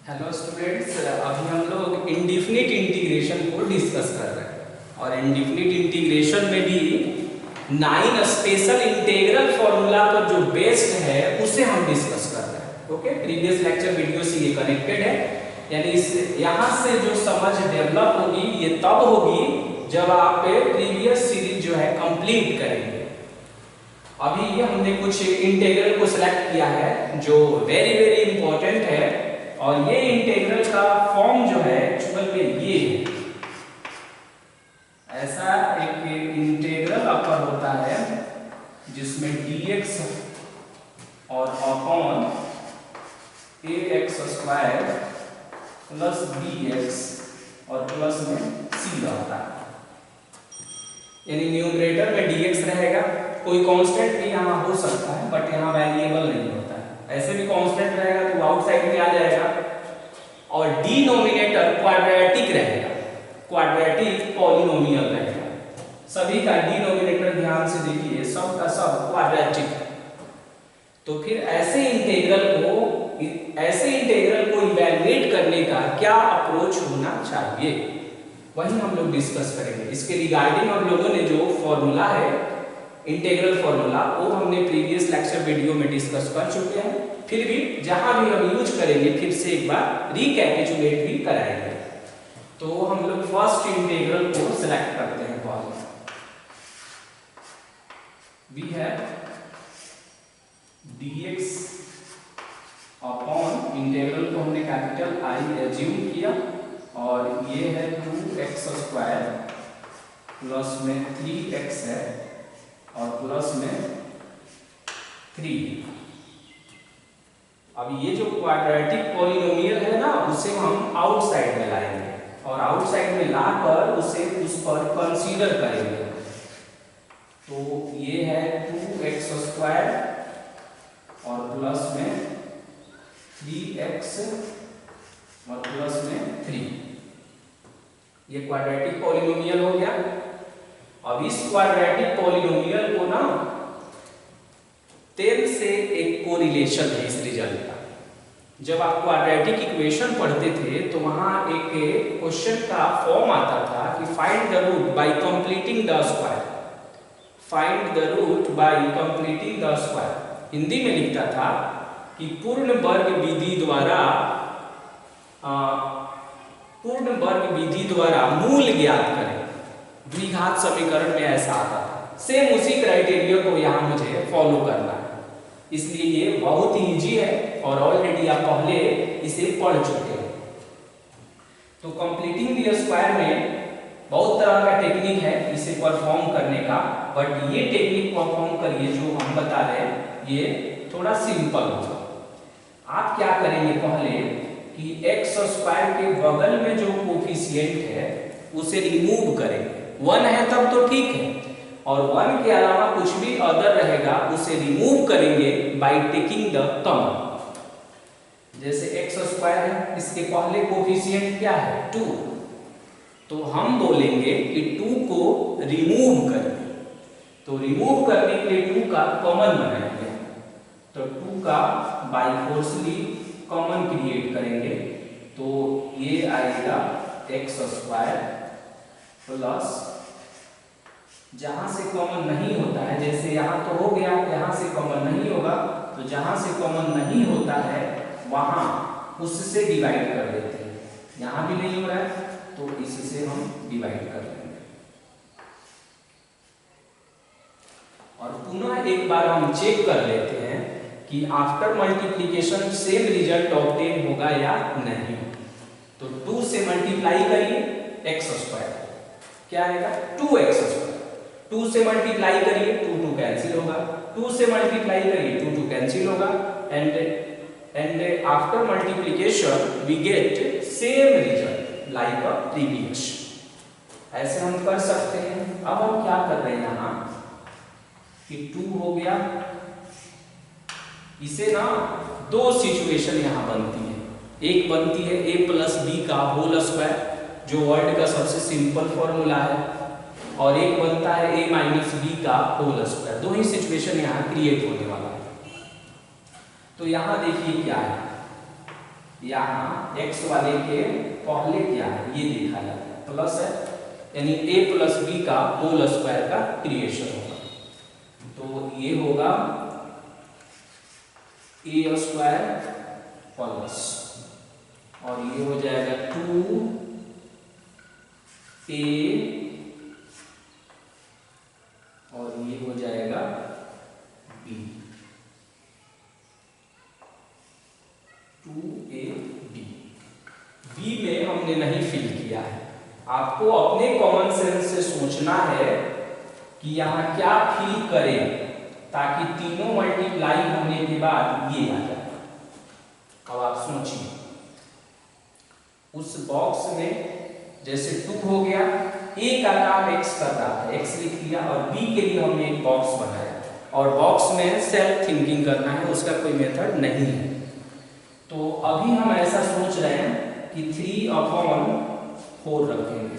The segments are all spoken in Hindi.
हेलो स्टूडेंट्स, अभी हम लोग इंडिफिनिट इंटीग्रेशन को डिस्कस कर रहे हैं और इंडिफिनिट इंटीग्रेशन में भी 9 स्पेशल इंटीग्रल फॉर्मूला पर जो बेस्ड है उसे हम डिस्कस कर रहे हैं। ओके, प्रीवियस लेक्चर वीडियो से ये कनेक्टेड है, यानी इस यहाँ से जो समझ डेवलप होगी ये तब होगी जब आप प्रीवियस सीरीज जो है कंप्लीट करेंगे। अभी ये हमने कुछ इंटीग्रल को सिलेक्ट किया है जो वेरी वेरी इंपॉर्टेंट है और ये इंटीग्रल का फॉर्म जो है एक्चुअल में ये है। ऐसा एक इंटीग्रल अपर होता है जिसमें dx और upon ax square plus bx और प्लस में c रहता है, यानी न्यूमरेटर में dx रहेगा। कोई कांस्टेंट भी यहाँ हो सकता है बट यहाँ वेरिएबल नहीं होता है। ऐसे भी कांस्टेंट रहेगा तो आउटसाइड में आ जाएगा और डिनोमिनेटर क्वाड्रेटिक रहेगा, क्वाड्रेटिक पॉलिनोमियल रहेगा। सभी का डिनोमिनेटर ध्यान से देखिए, सब का सब क्वाड्रेटिक है। तो फिर ऐसे इंटीग्रल को इवैल्यूएट करने का क्या अप्रोच होना चाहिए वही हम लोग डिस्कस करेंगे। इसके रिगार्डिंग हम लोगों ने जो फॉर्मूला है इंटीग्रल फॉर्मूला वो हमने प्रीवियस लेक्चर वीडियो में डिस्कस कर चुके हैं। फिर भी जहां भी हम यूज करेंगे फिर से एक बार रिकैपिचुलेट भी कराएंगे। तो हम लोग फर्स्ट इंटीग्रल को सिलेक्ट करते हैं। We have dx upon integral को हमने कैपिटल I एज्यूम किया और ये है 2x स्क्वायर प्लस में 3x है और प्लस में 3। अब ये जो क्वाड्रेटिक पॉलिनोमियल है ना उसे हम आउटसाइड में लाएंगे और आउटसाइड में लाकर उसे उस पर कंसीडर करेंगे। तो ये है 2x स्क्वायर और प्लस में 3x और प्लस में 3। ये क्वाड्रेटिक पॉलिनोमियल हो गया। अब इस क्वाड्रेटिक पॉलिनोमियल को ना 10 से एक कोरिलेशन है इस रिजल्ट का। जब आप क्वाड्रेटिक इक्वेशन पढ़ते थे तो वहां एक क्वेश्चन का फॉर्म आता था कि find the root by completing the square, find the root by completing the square. Hindi में लिखता था कि पूर्ण वर्ग विधि द्वारा मूल ज्ञात करें। द्विघात समीकरण में ऐसा आता था। सेम उसी क्राइटेरिया को यहाँ मुझे फॉलो करना है, इसलिए ये बहुत ही इजी है और ऑलरेडी आप पहले इसे पढ़ चुके हैं। तो कंप्लीटिंग द स्क्वायर में बहुत तरह का टेक्निक है इसे परफॉर्म करने का, बट ये टेक्निक परफॉर्म करिए जो हम बता रहे हैं ये थोड़ा सिंपल होगा। आप क्या करेंगे पहले कि x स्क्वायर के बगल में जो कोफिशिएंट है उसे रिमूव करेंगे। 1 है तब तो ठीक है, और 1 के अलावा कुछ भी अदर रहेगा उसे रिमूव करेंगे बाय टेकिंग द कॉमन। जैसे x स्क्वायर है, इसके पहले कोफिशिएंट क्या है 2, तो हम बोलेंगे कि 2 को रिमूव करें। तो रिमूव करने के लिए 2 का कॉमन बनाएंगे, तो 2 का बाय फोर्सली कॉमन क्रिएट करेंगे। तो ये आएगा x स्क्वायर प्लस, जहां से कॉमन नहीं होता है, जैसे यहां तो हो गया, यहां से कॉमन नहीं होगा, तो जहां से कॉमन नहीं होता है वहां उससे डिवाइड कर देते हैं। यहां भी नहीं हो रहा है तो इससे हम डिवाइड कर लेंगे और पुनः एक बार हम चेक कर लेते हैं कि after multiplication same result obtain होगा या नहीं। तो 2 से मल्टीप्लाई करिए x स्क्वायर, क्या आएगा 2x स्क्वायर। 2 से मल्टीप्लाई करिए 2 कैंसिल होगा, 2 से मल्टीप्लाई करिए 2 कैंसिल होगा, and after multiplication we get same result like a previous. ऐसे हम कर सकते हैं। अब हम क्या कर रहे हैं यहाँ कि 2 हो गया, इसे ना 2 सिचुएशन यहाँ बनती है। एक बनती है a प्लस बी का होल स्क्वायर जो वर्ड का सबसे सिंपल फॉर्मूला है, और एक बनता है a माइनस बी का होल स्क्वायर। 2 ही सिचुएशन यहाँ क्रिएट होने वाला है। तो यहाँ देखिए क्या है, यहाँ x वाले के पहले क्या है ये देखा जाता है, प्लस है यानी a प्लस b का होल स्क्वायर का क्रिएशन होगा। तो ये होगा a स्क्वायर प्लस और ये हो जाएगा 2a और ये हो जाएगा b, 2ab। b में हमने नहीं फिल किया है, आपको अपने कॉमन सेंस से सोचना है कि यहाँ क्या फिल करें ताकि तीनों मल्टीप्लाई होने के बाद ये आ जाए। अब आप सोचिए उस बॉक्स में जैसे 2 हो गया, a का काम x कर रहा था, x लिख दिया और b के लिए हमने एक बॉक्स बनाया और बॉक्स में सेल्फ थिंकिंग करना है, उसका कोई मेथड नहीं है। तो अभी हम ऐसा सोच रहे हैं कि 3/4 रखेंगे।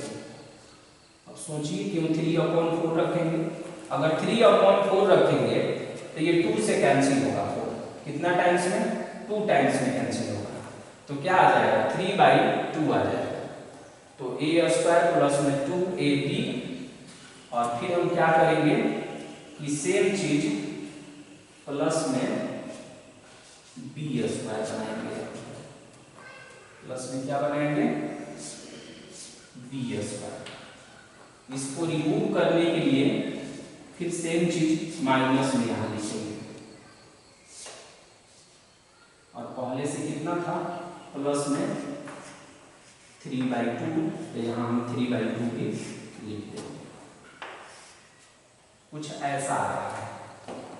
अब सोचिए क्यों 3/4 रखेंगे। अगर 3/4 रखेंगे तो ये 2 से कैंसिल होगा, 4 कितना टाइम्स में 2 टाइम्स में कैंसिल होगा, तो क्या आ जाएगा 3/2 आ जाएगा। तो a स्क्वायर प्लस में 2ab और फिर हम क्या करेंगे कि सेम चीज प्लस में b स्क्वायर बनाएंगे, प्लस में क्या बनाएंगे b स्क्वायर। इसको रिमूव करने के लिए फिर सेम चीज माइनस में यहां लिखेंगे और पहले से कितना था प्लस में 3/2, तो यहाँ हम 3/2 भी लिख देंगे। कुछ ऐसा आ रहा है।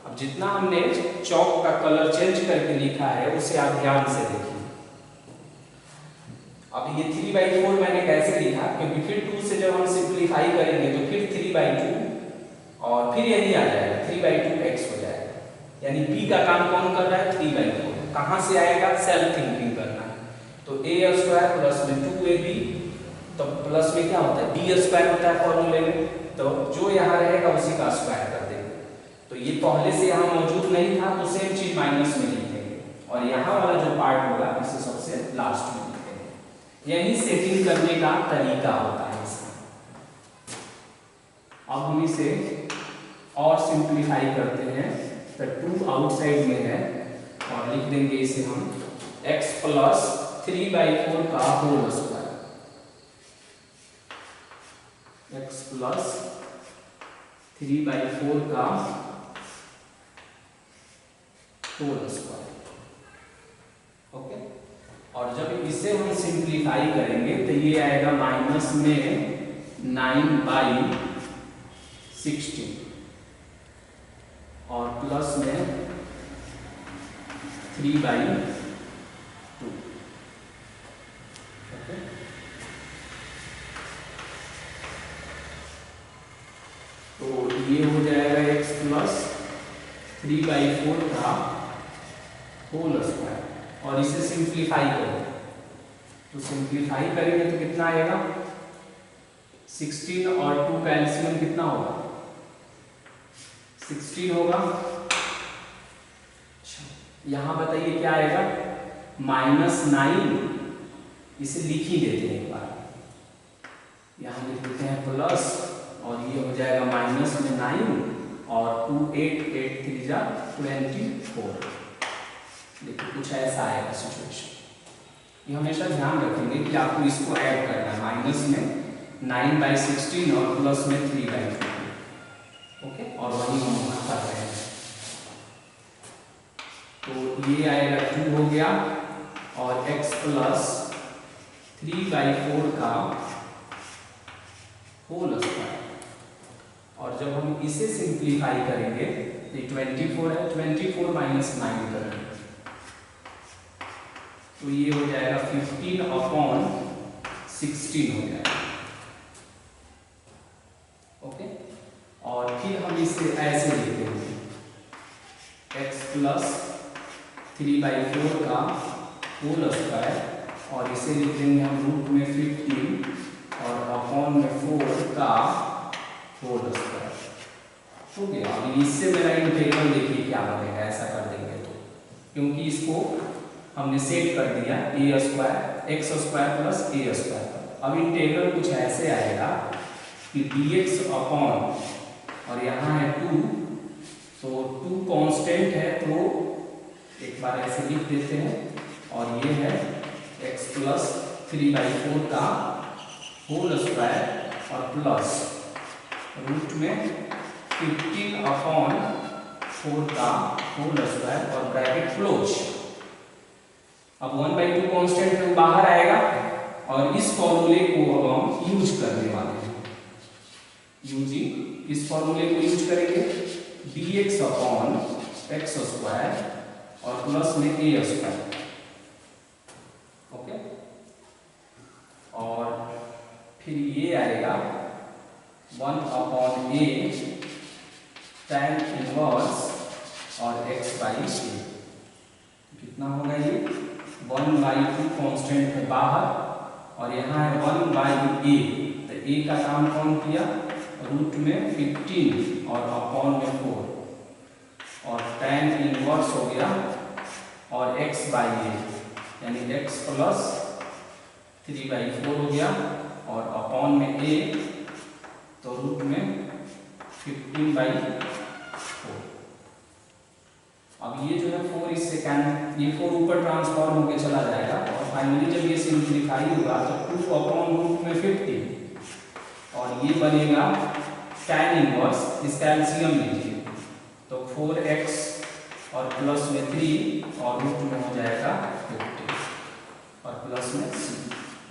अब जितना हमने चौक का कलर चेंज करके लिखा है उसे आप ध्यान से देखिए। अब ये 3/4 मैंने कैसे लिखा, क्योंकि फिर 2 से जब हम सिंप्लीफाई करेंगे तो फिर 3/2 और फिर यही आ जाएगा 3/2x हो जाएगा, यानी b का काम कौन कर रहा है 3/4। कहाँ से आएगा, सेल्फ थिंकिंग करना है। तो a स्क्वायर प्लस में 2ab, तो प्लस में क्या होता है b स्क्वायर होता है फॉर्मूले में, तो जो यहाँ रहेगा उसी का स्क्वायर कर देंगे। तो ये पहले से यहाँ मौजूद नहीं था तो सेम चीज माइनस में लिखेंगे और यहाँ वाला जो पार्ट होगा इसे सबसे लास्ट में लिखेंगे। यही सेटिंग करने का तरीका होता है इसका। अब हम इसे और सिंप्लीफाई करते हैं, तो 2 आउटसाइड में है और लिख देंगे इसे हम x प्लस 3/4 का होल स्क्वायर, x प्लस 3/4 का होल स्क्वायर। ओके, और जब इसे हम सिंप्लीफाई करेंगे तो ये आएगा माइनस में 9/16 और प्लस में 3/2। तो ये हो जाएगा x प्लस 3/4 का होल स्क्वायर और इसे सिंप्लीफाई करें तो सिंप्लीफाई करेंगे तो कितना आएगा 16 और 2 का एलसीएम कितना होगा 16 होगा। यहां बताइए क्या आएगा -9, इसे लिख ही देते हैं एक बार, यहां लिख देते हैं प्लस और ये हो जाएगा माइनस में 9 और 2 8 8 3 जा 24। देखिए कुछ ऐसा आएगा सिचुएशन। ये हमेशा ध्यान रखेंगे कि आपको इसको ऐड करना है, माइनस में 9/16 और प्लस में 3/2। ओके, और वही हम कर रहे हैं। तो ये आएगा 2 हो गया और x प्लस 3/4 का होल स्क्वायर और जब हम इसे सिंप्लीफाई करेंगे तो 24 है, 24 माइनस 9 करेंगे तो ये हो जाएगा 15/16 हो जाएगा। ओके, और फिर हम इसे ऐसे लिख देंगे x प्लस 3/4 का होल स्क्वायर और इसे लिख देंगे हम रूट में 15 और अपॉन में 4 का होल स्क्वायर हो गया। अब इससे मेरा इंटीग्रल देखिए क्या बनेगा, ऐसा कर देंगे तो, क्योंकि इसको हमने सेट कर दिया ए स्क्वायर एक्स स्क्वायर प्लस ए स्क्वायर। अब इंटीग्रल कुछ ऐसे आएगा कि dx अपॉन, और यहाँ है 2, तो 2 कांस्टेंट है तो एक बार ऐसे लिख देते हैं, और ये है x प्लस 3/4 का होल स्क्वायर और प्लस रूट में 15 अपॉन 4 का होल स्क्वायर और ब्रैकेट क्लोज। अब 1/2 कांस्टेंट है बाहर आएगा, और इस फॉर्मूले को अब हम यूज करने वाले हैं। यूजिंग इस फॉर्मूले को यूज करेंगे dx अपॉन एक्स स्क्वायर और प्लस में ए स्क्वायर। ओके, और फिर ये आएगा 1 अपॉन ए tan इनवर्स और x बाई ए। कितना होगा ये 1/2 कांस्टेंट है बाहर, और यहाँ है 1/a, तो a का काम कौन किया, रूट में 15 और अपॉन में 4, और tan इनवर्स हो गया और x बाई ए, यानी x प्लस 3/4 हो गया और अपॉन में a, तो रूट में 15/4। अब ये जो है 4 इससे ये 4 ऊपर ट्रांसफॉर्म होकर चला जाएगा, और फाइनली जब ये सिंप्लीफाई होगा तो 2 अपॉन रूट में 50, और ये बनेगा tan इनवर्स, इसका एलसीएम लीजिए तो 4x और प्लस में 3 और रूट में हो जाएगा 50 और प्लस में c।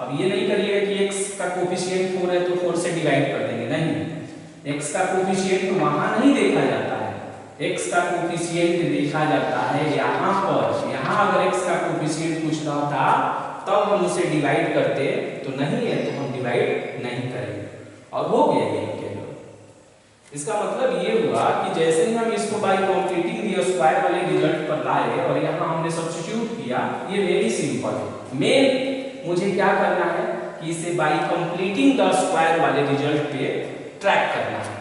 अब ये नहीं करिएगा कि x का कोफिशिएंट 4 है तो 4 से डिवाइड कर देंगे, नहीं, x का कोफिशिएंट वहां नहीं देखा जाता है, x का कोफिशिएंट देखा जाता है यहाँ पर। यहाँ अगर x का कोफिशिएंट कुछ रहता तब हम उसे डिवाइड करते, तो नहीं है तो हम डिवाइड नहीं करेंगे, और हो गया ये इंटीग्रल। इसका मतलब ये हुआ कि जैसे ही हम इसको बाय कंप्लीटिंग द स्क्वायर वाले रिजल्ट पर लाए और यहाँ हमने सब्स्टिट्यूट किया, ये वेरी सिंपल है। मेन मुझे क्या करना है कि इसे बाय कंप्लीटिंग द स्क्वायर वाले रिजल्ट पे ट्रैक करना है।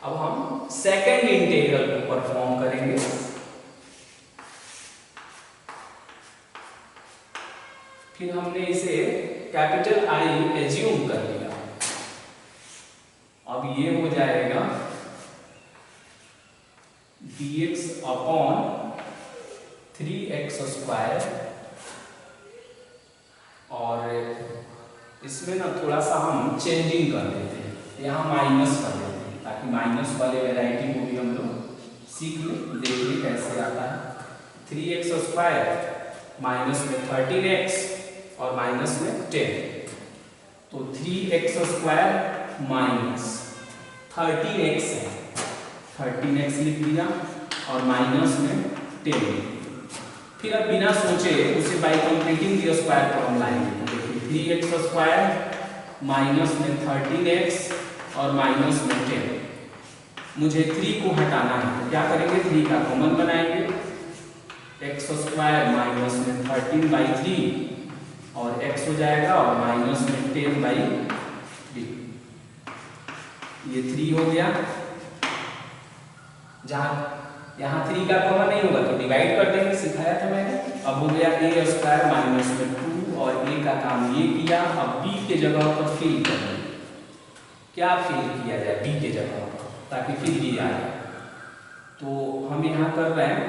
अब हम सेकंड इंटीग्रल को परफॉर्म करेंगे। फिर हमने इसे कैपिटल I एज्यूम कर लिया। अब ये हो जाएगा dx अपॉन 3x स्क्वायर, और इसमें ना थोड़ा सा हम चेंजिंग कर देते हैं, यहाँ माइनस कर देते हैं ताकि माइनस वाले वैरायटी को भी हम लोग सीख लें, देखिए कैसे आता है। 3x स्क्वायर माइनस में 13x और माइनस में 10, तो 3x स्क्वायर माइनस 13x है, 13x लिख दिया और माइनस में 10। फिर अब बिना सोचे उसे बाय कंप्लीटिंग द स्क्वायर पर हम लाएंगे। देखिए 3x स्क्वायर माइनस में 13x और माइनस में 10। मुझे 3 को हटाना है, तो क्या करेंगे, 3 का कॉमन बनाएंगे, x स्क्वायर माइनस में 13/3 और x हो जाएगा और माइनस में 10/3, ये 3 हो गया। जहाँ यहाँ 3 का कॉमन नहीं होगा तो डिवाइड कर देंगे, सिखाया था मैंने। अब हो गया a स्क्वायर माइनस में 2 और a का काम ये किया। अब b के जगह पर फिल कर देंगे, क्या फिल किया जाए b के जगह पर ताकि फिर ये आ जाए। तो हम यहाँ कर रहे हैं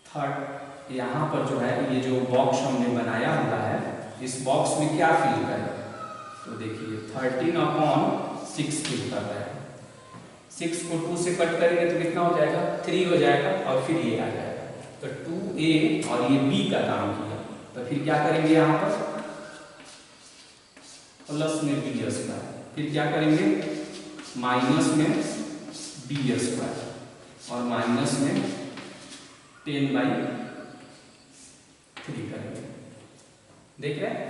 थर्ड, यहाँ पर जो है ये जो बॉक्स हमने बनाया हुआ है, इस बॉक्स में क्या फिल करें, तो देखिए 13/6 फिल कर रहे हैं। 6 को 2 से कट करेंगे तो कितना हो जाएगा, 3 हो जाएगा और फिर ये आ जाएगा। तो 2a और ये b का काम किया, तो फिर क्या करेंगे यहाँ पर प्लस में b स्क्वायर, फिर क्या करेंगे माइनस में b स्क्वायर और माइनस में 10/3 करेंगे। देख रहे हैं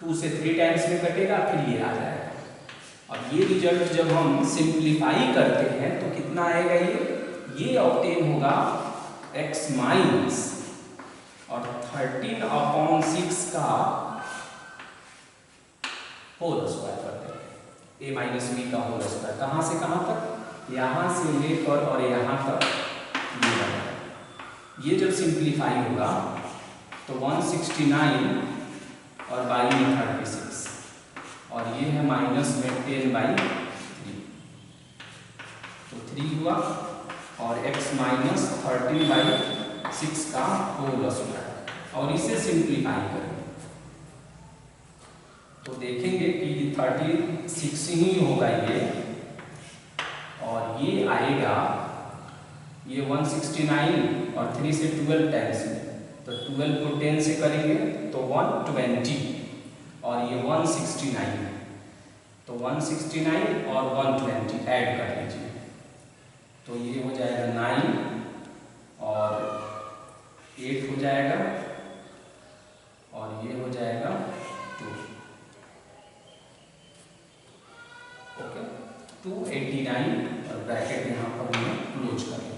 2 से 3 टाइम्स में कटेगा, फिर ये आ जाएगा। अब ये रिजल्ट जब हम सिंप्लीफाई करते हैं तो कितना आएगा, ये ऑब्टेन होगा x माइनस और 13/6 का होल स्क्वायर करते हैं, a माइनस b का होल स्क्वायर। कहाँ से कहाँ तक, यहाँ से लेकर और यहाँ तक ये जब सिंप्लीफाई होगा तो 169 और बाई में 36 और ये है माइनस में 10/3 तो 3 हुआ और x माइनस 13/6 का होल स्क्वायर और इसे सिंप्लीफाई करेंगे तो देखेंगे कि 36 ही होगा ये और ये आएगा ये 169 और 3 से 12 टाइम्स में तो 12 को 10 से करेंगे तो 120 और ये 169 तो 169 और 120 ऐड कर लीजिए तो ये हो जाएगा 9 और 8 हो जाएगा और ये हो जाएगा 2 ओके 289 और ब्रैकेट यहाँ पर हमने क्लोज कर लिया।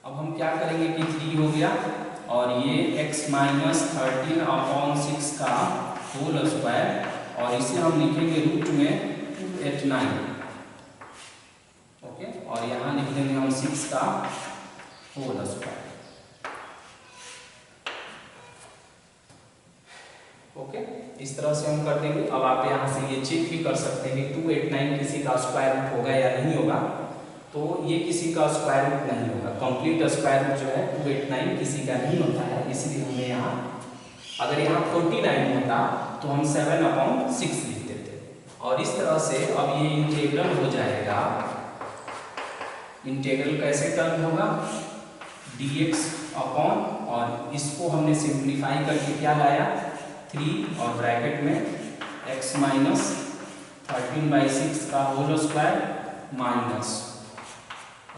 अब हम क्या करेंगे कि 3 हो गया और ये x माइनस 13/6 का होल स्क्वायर और इसे हम लिखेंगे रूट में 289 ओके और यहाँ लिख देंगे हम 6 का होल स्क्वायर ओके इस तरह से हम कर देंगे। अब आप यहाँ से ये चेक भी कर सकते हैं कि 289 किसी का स्क्वायर रूट होगा या नहीं होगा तो ये किसी का स्क्वायर रूट नहीं होगा कंप्लीट स्क्वायर रूट जो है 289 किसी का नहीं होता है इसलिए हमें यहाँ अगर यहाँ 49 होता तो हम 7/6 लिख देते और इस तरह से अब ये इंटीग्रल हो जाएगा। इंटीग्रल कैसे टर्म होगा dx अपॉन और इसको हमने सिंप्लीफाई करके क्या लाया 3 और ब्रैकेट में x माइनस 13/6 का होल स्क्वायर माइनस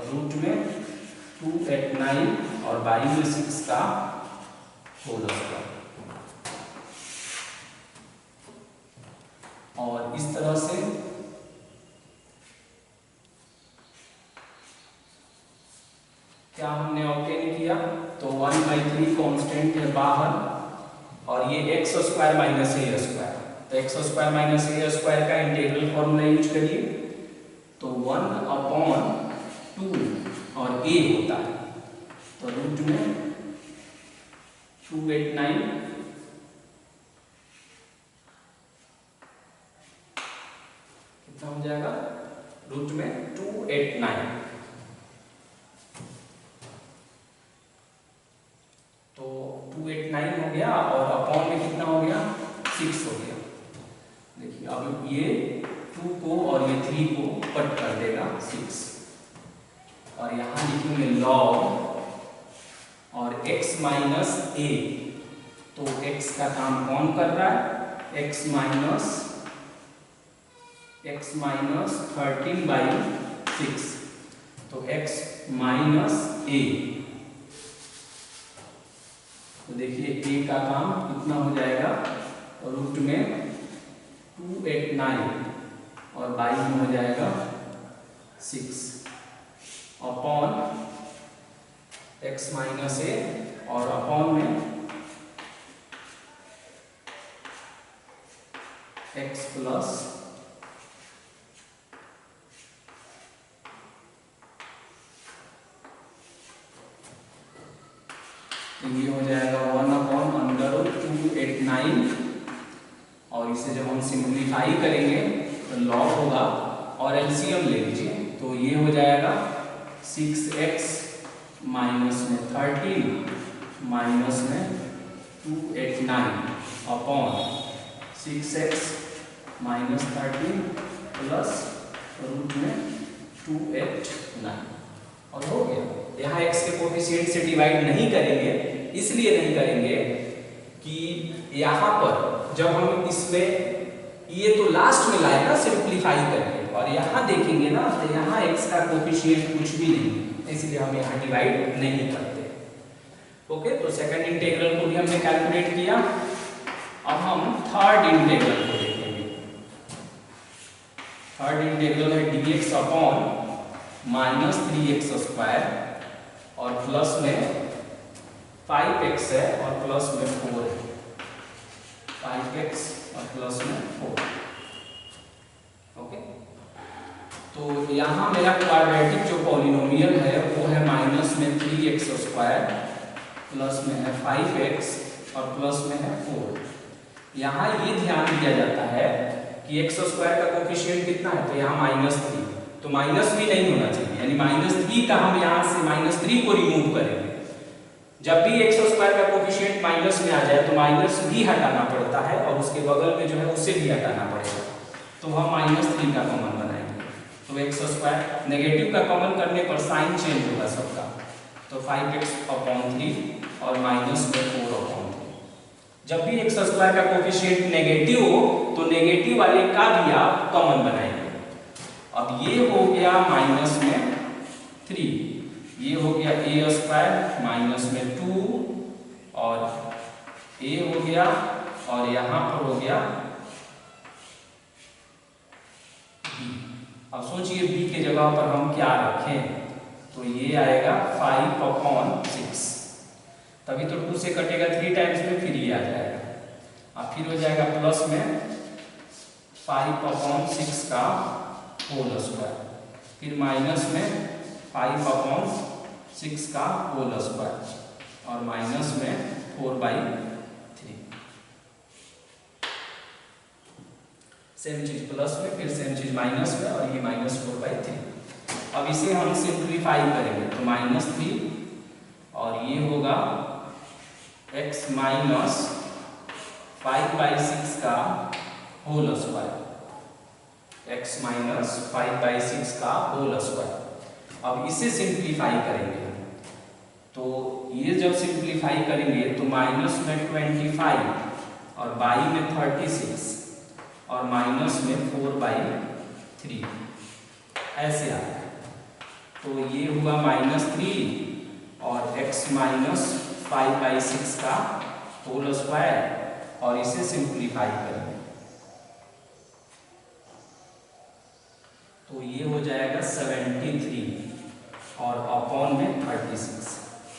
रूट में 289 और बाई में 6 का होल स्क्वायर और इस तरह से क्या हमने ऑब्टेन किया तो 1/3 कांस्टेंट है बाहर और ये x square minus a square तो x square minus a square का इंटीग्रल फॉर्मूला यूज करिए तो 1/2 और a होता है तो रूट में 289 कितना हो जाएगा रूट में 289 तो 289 हो गया और अपॉन में कितना हो गया 6 हो गया। देखिए अब ये 2 को और ये 3 को कट कर देगा 6 और यहाँ लिखेंगे log और x माइनस a तो x का काम कौन कर रहा है x माइनस 13/6 तो x माइनस a तो देखिए a का काम कितना हो जाएगा रूट में 289 और बाई में हो जाएगा 6 अपॉन x माइनस a और अपॉन में x प्लस ये हो जाएगा 1/√289 और इसे जब हम सिंप्लीफाई करेंगे तो लॉग होगा और एलसीएम ले लीजिए तो ये हो जाएगा 6x माइनस में 13 माइनस में 289 upon 6x minus 13 plus root में 289 और हो गया। यहाँ x के कोफिशिएंट से डिवाइड नहीं करेंगे इसलिए नहीं करेंगे कि यहाँ पर जब हम इसमें ये तो लास्ट में लाए ना सिंप्लीफाई करके और यहाँ देखेंगे ना तो यहाँ x का कोफिशिएंट कुछ भी नहीं इसलिए हम यहाँ डिवाइड नहीं करते। ओके तो सेकंड इंटीग्रल को भी हमने कैलकुलेट किया। अब हम थर्ड इंटीग्रल को देखेंगे। थर्ड इंटीग्रल है dx upon minus 3x square और प्लस में 5x है और प्लस में 4 है 5x और प्लस में 4 ओके तो यहाँ मेरा क्वाड्रेटिक जो पॉलिनोमियल है वो है माइनस में 3x² प्लस में है 5x और प्लस में है 4। यहाँ ये ध्यान दिया जाता है कि x² का कोफिशिएंट कितना है, तो यहाँ -3, तो माइनस भी नहीं होना चाहिए, यानी -3 का हम यहाँ से -3 को रिमूव करेंगे। जब भी x² का कोफिशिएंट माइनस में आ जाए तो माइनस भी हटाना पड़ता है और उसके बगल में जो है उसे भी हटाना पड़ेगा, तो हम -3 का कॉमन बनाएंगे। तो x² नेगेटिव का कॉमन करने पर साइन चेंज होगा सबका, तो 5x/3 और माइनस में 4/3। जब भी x² का कोफिशिएंट नेगेटिव हो तो नेगेटिव वाले का भी आप कॉमन बनाएंगे। अब ये हो गया माइनस में 3, ये हो गया a² माइनस में 2 और a हो गया और यहाँ पर हो गया b। अब सोचिए b के जगह पर हम क्या रखें, तो ये आएगा 5/6, तभी तो 2 से कटेगा 3 टाइम्स में, फिर ये आ जाएगा। अब फिर हो जाएगा प्लस में 5/6 का होल स्क्वायर, फिर माइनस में 5/6 का होल स्क्वायर और माइनस में 4/3। सेम चीज प्लस में, फिर सेम चीज माइनस में और ये -4/3। अब इसे हम सिंप्लीफाई करेंगे तो -3 और ये होगा x माइनस 5/6 का होल स्क्वायर, x माइनस 5/6 का होल स्क्वायर। अब इसे सिंप्लीफाई करेंगे, तो ये जब सिंप्लीफाई करेंगे तो माइनस में 25 और बाई में 36 और माइनस में 4/3 ऐसे आएगा। तो ये हुआ -3 और x माइनस 5/6 का होल स्क्वायर और इसे सिंप्लीफाई करेंगे तो ये हो जाएगा 73 और अपॉन में 36।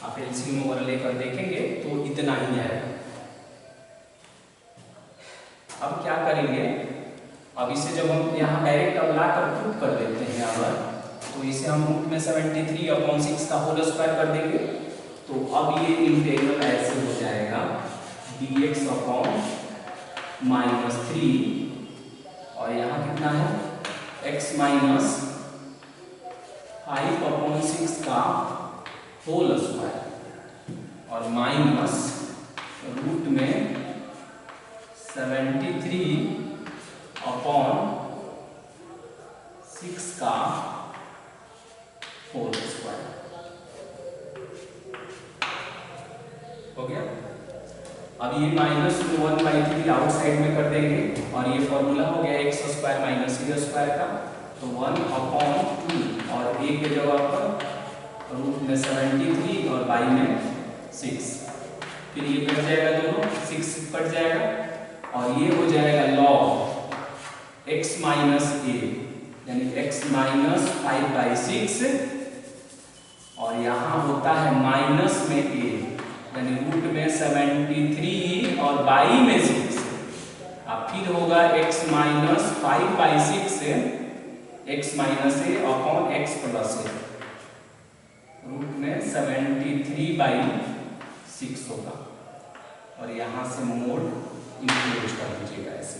आप एलसीएम वगैरह लेकर देखेंगे तो इतना ही आएगा। अब क्या करेंगे, अब इसे जब हम यहाँ डायरेक्ट अब लाकर प्रूफ कर देते हैं अगर, तो इसे हम रूट में 73/6 का होल स्क्वायर कर देंगे, तो अब ये इंटीग्रल ऐसे हो जाएगा dx/-3 और यहाँ कितना है x माइनस 5/6 का होल स्क्वायर और माइनस रूट में 73/6 का होल स्क्वायर। हो गया। अब ये -1/3 आउटसाइड में कर देंगे और ये फॉर्मूला हो गया x² माइनस a² का, तो 1/2 और a के जगह पर रूट में 73 और बाई में 6, फिर ये कट जाएगा, दोनों 6 कट जाएगा और ये हो जाएगा log x माइनस a यानी x माइनस 5/6 और यहाँ होता है माइनस में a यानी रूट में 73 और बाई में 6। अब फिर होगा x minus 5/6 x minus a upon x plus a, root में 73/6 होगा और यहाँ से मोड इंक्लूड कर दीजिएगा ऐसे,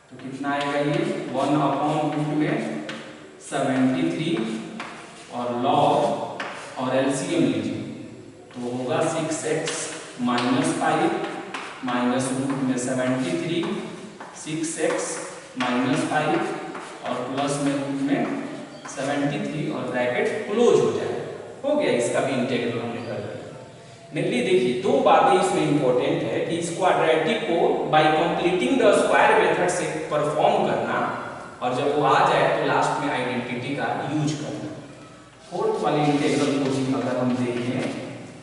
तो कितना आएगा ये 1/रूट में 73 और log और एलसीएम लीजिए तो होगा 6x माइनस 5 माइनस रूट में 73 6x माइनस 5 और प्लस में रूट में 73 और ब्रैकेट क्लोज हो जाए। हो गया, इसका भी इंटीग्रल हमने कर दिया। मेनली देखिए दो बातें इसमें इंपॉर्टेंट है कि इस क्वाड्रेटिक को bye completing the square method से परफॉर्म करना और जब वो आ जाए तो लास्ट में आइडेंटिटी का यूज करना। फोर्थ वाले इंटीग्रल को भी अगर हम देखें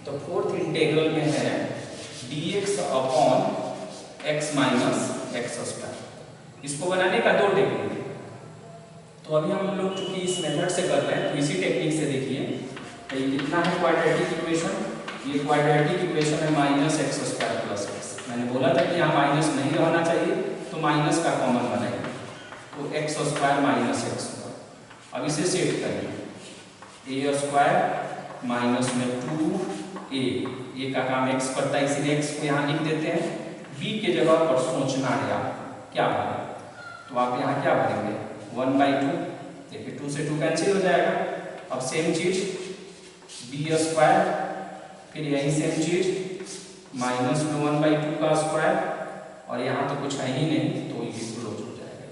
तो फोर्थ इंटीग्रल में है dx upon x minus x²। इसको बनाने का दो टेक्निक है, तो अभी हम लोग चूंकि इस मेथड से कर रहे हैं तो इसी टेक्निक से देखिए तो ये कितना है क्वाड्रेटिक इक्वेशन, ये क्वाड्रेटिक इक्वेशन है माइनस x² प्लस x। मैंने बोला था कि यहाँ माइनस नहीं रहना चाहिए तो माइनस का कॉमन बनाएंगे तो x square minus X square. अब इसे सेट करिए, ए स्क्वायर माइनस में 2a का काम x करता है, इसीलिए x को यहाँ लिख देते हैं। b के जगह पर सोचना है आप क्या भरें, तो आप यहाँ क्या भरेंगे 1/2, देखिए 2 से 2 कैंसिल हो जाएगा। अब सेम चीज b स्क्वायर, फिर यही सेम चीज माइनस में 1/2 का स्क्वायर, और यहाँ तो कुछ है ही नहीं तो ये क्लोज हो जाएगा।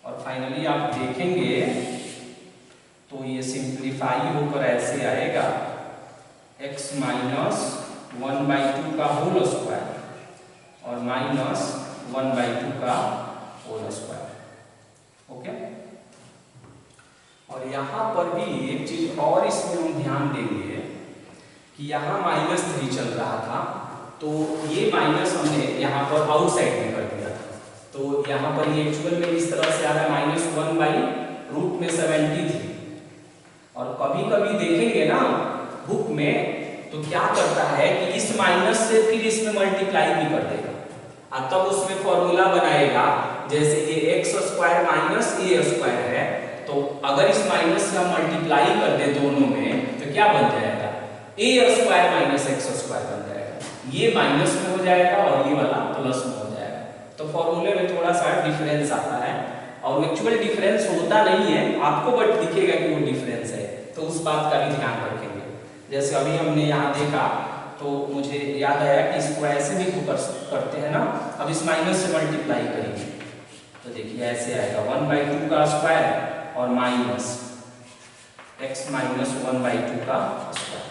और फाइनली आप देखेंगे तो ये सिंप्लीफाई होकर ऐसे आएगा x माइनस 1/2 का होल स्क्वायर और माइनस 1/2 का होल स्क्वायर। ओके, और यहाँ पर भी एक चीज और इसमें हम ध्यान देंगे कि यहाँ -3 चल रहा था, तो ये माइनस हमने यहाँ पर आउटसाइड में कर दिया था, तो यहाँ पर ये एक्चुअल में इस तरह से आ रहा है -1/√में 73। और कभी कभी देखेंगे ना बुक में तो क्या करता है कि इस माइनस से फिर इसमें मल्टीप्लाई भी कर देगा, और तब उसमें फॉर्मूला बनाएगा, जैसे ये x square minus A square है, तो अगर इस माइनस से हम मल्टीप्लाई कर दे दोनों में तो क्या बन जाएगा ए स्क्वायर माइनस एक्स स्क्वायर बन जाएगा, ये माइनस में हो जाएगा और ये वाला प्लस में हो जाएगा। तो फॉर्मूले में थोड़ा सा डिफरेंस आता है, और एक्चुअल डिफरेंस होता नहीं है आपको, बट दिखेगा कि वो डिफरेंस है, तो उस बात का भी ध्यान रखेंगे। जैसे अभी हमने यहाँ देखा तो मुझे याद आया कि इसको ऐसे भी तो करते हैं ना, अब इस माइनस से मल्टीप्लाई करेंगे तो देखिए ऐसे आएगा 1/2 का स्क्वायर और माइनस x माइनस 1/2 का स्क्वायर,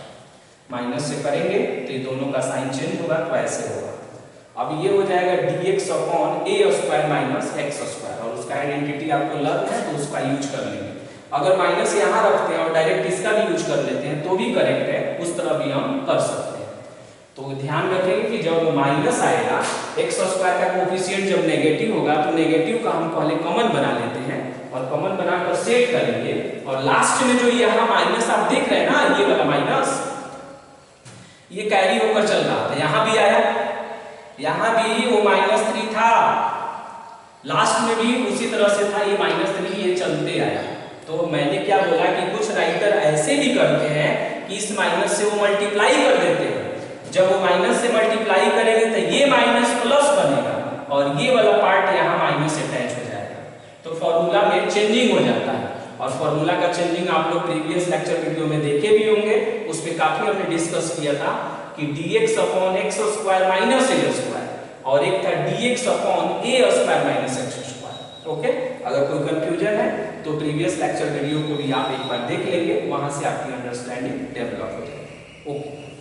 माइनस से करेंगे तो ये दोनों का साइन चेंज होगा तो ऐसे होगा। अब ये हो जाएगा dx upon a square minus x square, और उसका आइडेंटिटी आपको लर्न है तो उसका यूज कर लेंगे। अगर माइनस यहाँ रखते हैं और डायरेक्ट इसका भी यूज कर लेते हैं तो भी करेक्ट है, उस तरह भी हम कर सकते हैं। तो ध्यान रखेंगे कि जब माइनस आएगा एक्स स्क्वायर का कोफिशिएंट जब नेगेटिव होगा तो नेगेटिव का हम पहले कॉमन बना लेते हैं और कॉमन बनाकर सेट करेंगे, और लास्ट में जो यहाँ माइनस आप देख रहे हैं ना, ये वाला माइनस ये कैरी होकर चल रहा था, यहाँ भी आया, यहाँ भी वो -3 था, लास्ट में भी उसी तरह से था, ये -3 ये चलते आया। तो मैंने क्या बोला कि कुछ राइटर ऐसे भी करते हैं कि इस माइनस से वो मल्टीप्लाई कर देते हैं, जब वो माइनस से मल्टीप्लाई करेंगे तो ये माइनस प्लस बनेगा और ये वाला पार्ट यहाँ माइनस अटैच हो जाएगा, तो फॉर्मूला में चेंजिंग हो जाता है। और फॉर्मूला का चेंजिंग आप लोग प्रीवियस लेक्चर वीडियो में देखे भी होंगे, उसमें काफी हमने डिस्कस किया था कि dx upon X square minus A square, और एक था dx upon A square minus X square. Okay, अगर कोई कंफ्यूजन है तो प्रीवियस लेक्चर वीडियो को भी आप एक बार देख लेंगे, वहां से आपकी अंडरस्टैंडिंग डेवलप हो जाएगी। ओके।